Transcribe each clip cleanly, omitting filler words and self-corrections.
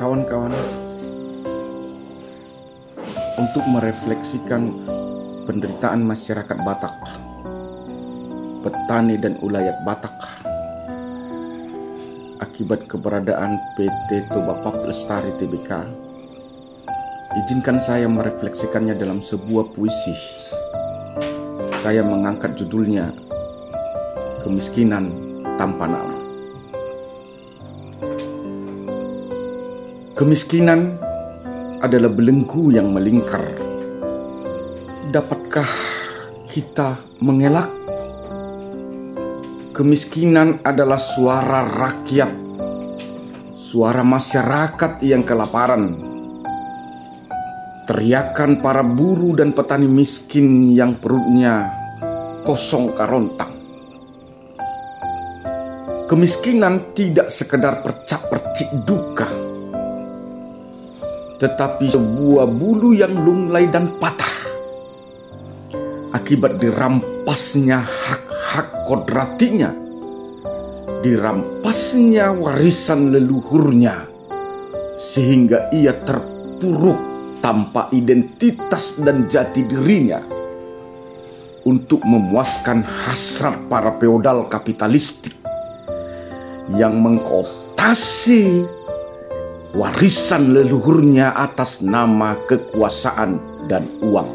Kawan-kawan, untuk merefleksikan penderitaan masyarakat Batak, petani dan ulayat Batak akibat keberadaan PT Toba Pap Lestari Tbk, izinkan saya merefleksikannya dalam sebuah puisi. Saya mengangkat judulnya Kemiskinan Tanpa Nama. Kemiskinan adalah belenggu yang melingkar. Dapatkah kita mengelak? Kemiskinan adalah suara rakyat, suara masyarakat yang kelaparan, teriakan para buruh dan petani miskin yang perutnya kosong karontang. Kemiskinan tidak sekedar percak-percik duka, tetapi sebuah bulu yang lunglai dan patah akibat dirampasnya hak-hak kodratinya, dirampasnya warisan leluhurnya, sehingga ia terpuruk tanpa identitas dan jati dirinya untuk memuaskan hasrat para feodal kapitalistik yang mengkooptasi warisan leluhurnya atas nama kekuasaan dan uang.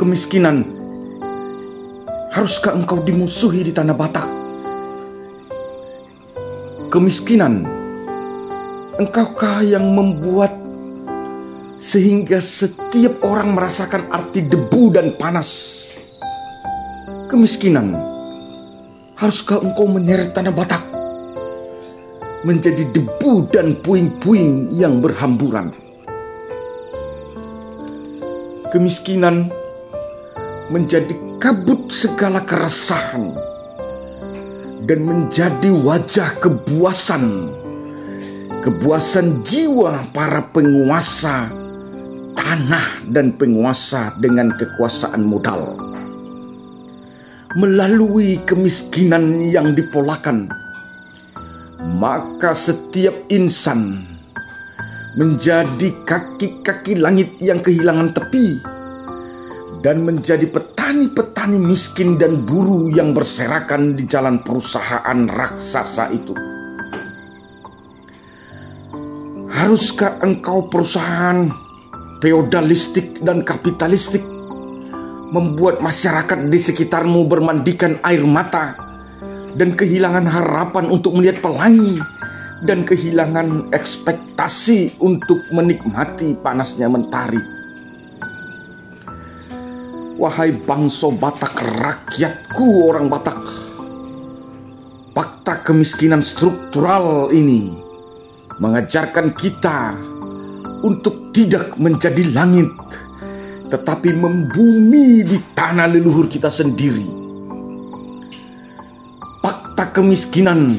Kemiskinan, haruskah engkau dimusuhi di tanah Batak? Kemiskinan, engkaukah yang membuat sehingga setiap orang merasakan arti debu dan panas? Kemiskinan, haruskah engkau menyeret tanah Batak menjadi debu dan puing-puing yang berhamburan? Kemiskinan menjadi kabut segala keresahan dan menjadi wajah kebuasan jiwa para penguasa tanah dan penguasa dengan kekuasaan modal. Melalui kemiskinan yang dipolakan, maka setiap insan menjadi kaki-kaki langit yang kehilangan tepi dan menjadi petani-petani miskin dan buruh yang berserakan di jalan perusahaan raksasa itu. Haruskah engkau perusahaan feodalistik dan kapitalistik membuat masyarakat di sekitarmu bermandikan air mata dan kehilangan harapan untuk melihat pelangi, dan kehilangan ekspektasi untuk menikmati panasnya mentari? Wahai bangsa Batak, rakyatku orang Batak, fakta kemiskinan struktural ini mengajarkan kita untuk tidak menjadi langit, tetapi membumi di tanah leluhur kita sendiri. Fakta kemiskinan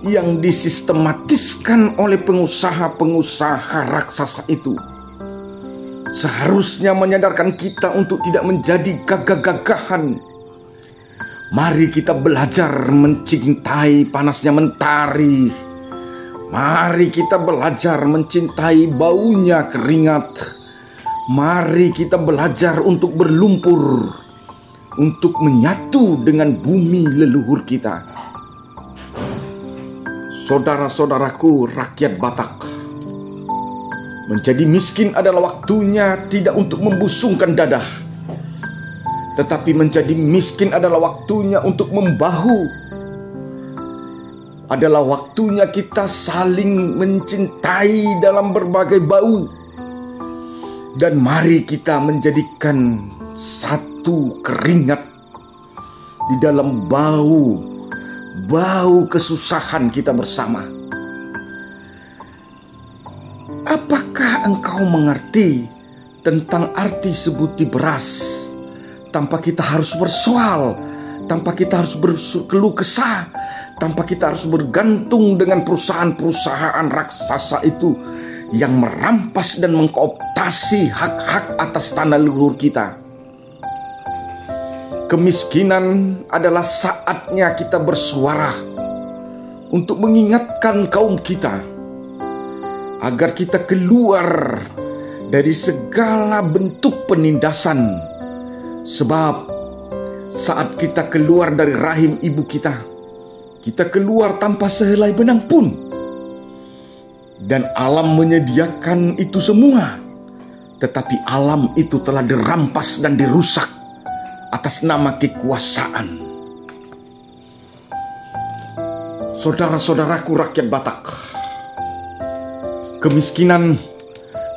yang disistematiskan oleh pengusaha-pengusaha raksasa itu seharusnya menyadarkan kita untuk tidak menjadi gagah-gagahan. Mari kita belajar mencintai panasnya mentari. Mari kita belajar mencintai baunya keringat. Mari kita belajar untuk berlumpur, untuk menyatu dengan bumi leluhur kita. Saudara-saudaraku rakyat Batak, menjadi miskin adalah waktunya tidak untuk membusungkan dadah, tetapi menjadi miskin adalah waktunya untuk membahu. Adalah waktunya kita saling mencintai dalam berbagai bau. Dan mari kita menjadikan satu keringat di dalam bau kesusahan kita bersama. Apakah engkau mengerti tentang arti sebutir beras tanpa kita harus bersoal, tanpa kita harus berkeluh kesah, tanpa kita harus bergantung dengan perusahaan-perusahaan raksasa itu yang merampas dan mengkooptasi hak-hak atas tanah leluhur kita? Kemiskinan adalah saatnya kita bersuara untuk mengingatkan kaum kita agar kita keluar dari segala bentuk penindasan. Sebab saat kita keluar dari rahim ibu kita keluar tanpa sehelai benang pun. Dan alam menyediakan itu semua, tetapi alam itu telah dirampas dan dirusak atas nama kekuasaan. Saudara-saudaraku rakyat Batak, kemiskinan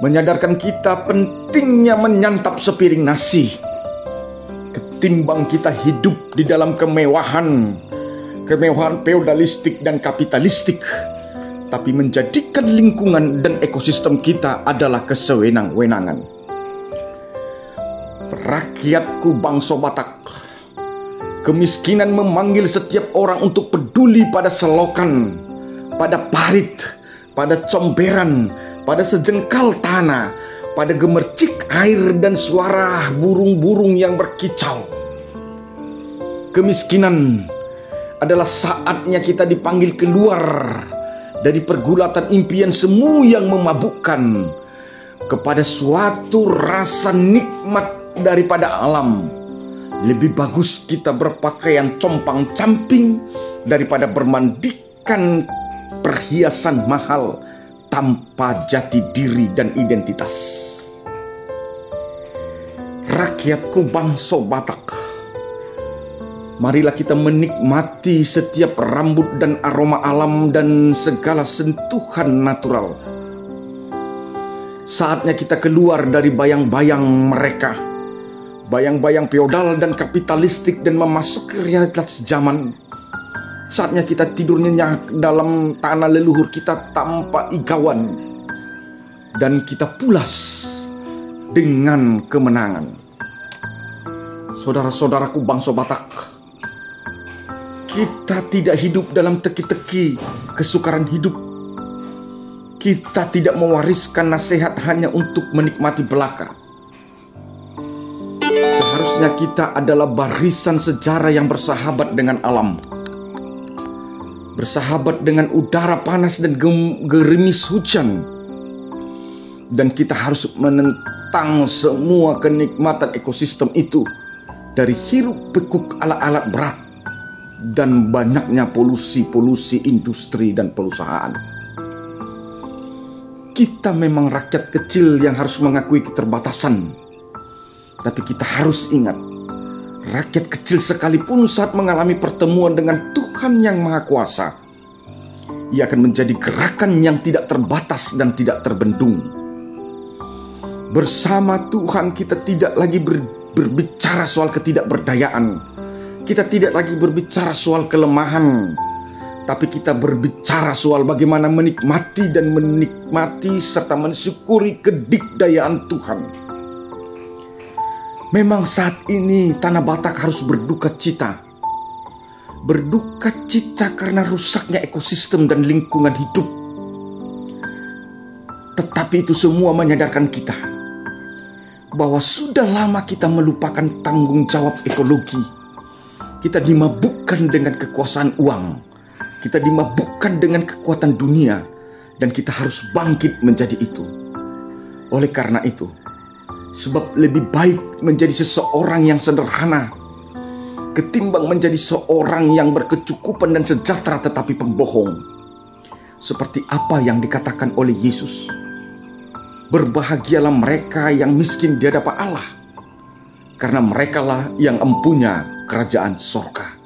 menyadarkan kita pentingnya menyantap sepiring nasi, ketimbang kita hidup di dalam kemewahan feodalistik dan kapitalistik, tapi menjadikan lingkungan dan ekosistem kita adalah kesewenang-wenangan. Rakyatku bangsa Batak, kemiskinan memanggil setiap orang untuk peduli pada selokan, pada parit, pada comberan, pada sejengkal tanah, pada gemercik air dan suara burung-burung yang berkicau. Kemiskinan adalah saatnya kita dipanggil keluar dari pergulatan impian semu yang memabukkan kepada suatu rasa nikmat daripada alam. Lebih bagus kita berpakaian compang-camping daripada bermandikan perhiasan mahal tanpa jati diri dan identitas. Rakyatku bangsa Batak, marilah kita menikmati setiap rambut dan aroma alam dan segala sentuhan natural. Saatnya kita keluar dari bayang-bayang mereka, bayang-bayang feodal dan kapitalistik, dan memasuki realitas zaman. Saatnya kita tidur nyenyak dalam tanah leluhur kita tanpa igawan, dan kita pulas dengan kemenangan. Saudara-saudaraku bangsa Batak, kita tidak hidup dalam teki-teki kesukaran hidup. Kita tidak mewariskan nasihat hanya untuk menikmati belaka. Seharusnya kita adalah barisan sejarah yang bersahabat dengan alam, bersahabat dengan udara panas dan gerimis hujan. Dan kita harus menentang semua kenikmatan ekosistem itu, dari hiruk pikuk alat-alat berat dan banyaknya polusi industri dan perusahaan. Kita memang rakyat kecil yang harus mengakui keterbatasan, tapi kita harus ingat, rakyat kecil sekalipun saat mengalami pertemuan dengan Tuhan yang Maha Kuasa, ia akan menjadi gerakan yang tidak terbatas dan tidak terbendung. Bersama Tuhan kita tidak lagi berbicara soal ketidakberdayaan, kita tidak lagi berbicara soal kelemahan, tapi kita berbicara soal bagaimana menikmati serta mensyukuri kedikdayaan Tuhan. Memang saat ini tanah Batak harus berduka cita. Berduka cita karena rusaknya ekosistem dan lingkungan hidup. Tetapi itu semua menyadarkan kita bahwa sudah lama kita melupakan tanggung jawab ekologi. Kita dimabukkan dengan kekuasaan uang, kita dimabukkan dengan kekuatan dunia, dan kita harus bangkit menjadi itu. Oleh karena itu, sebab lebih baik menjadi seseorang yang sederhana ketimbang menjadi seorang yang berkecukupan dan sejahtera tetapi pembohong. Seperti apa yang dikatakan oleh Yesus, berbahagialah mereka yang miskin di hadapan Allah, karena merekalah yang empunya kerajaan sorga.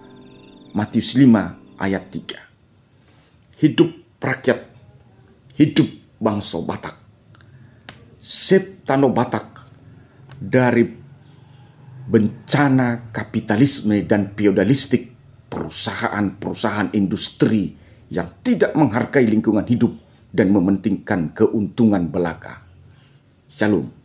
Matius 5 ayat 3. Hidup rakyat, hidup bangsa Batak. Sep Tano Batak dari bencana kapitalisme dan feodalistik, perusahaan-perusahaan industri yang tidak menghargai lingkungan hidup dan mementingkan keuntungan belaka. Shalom.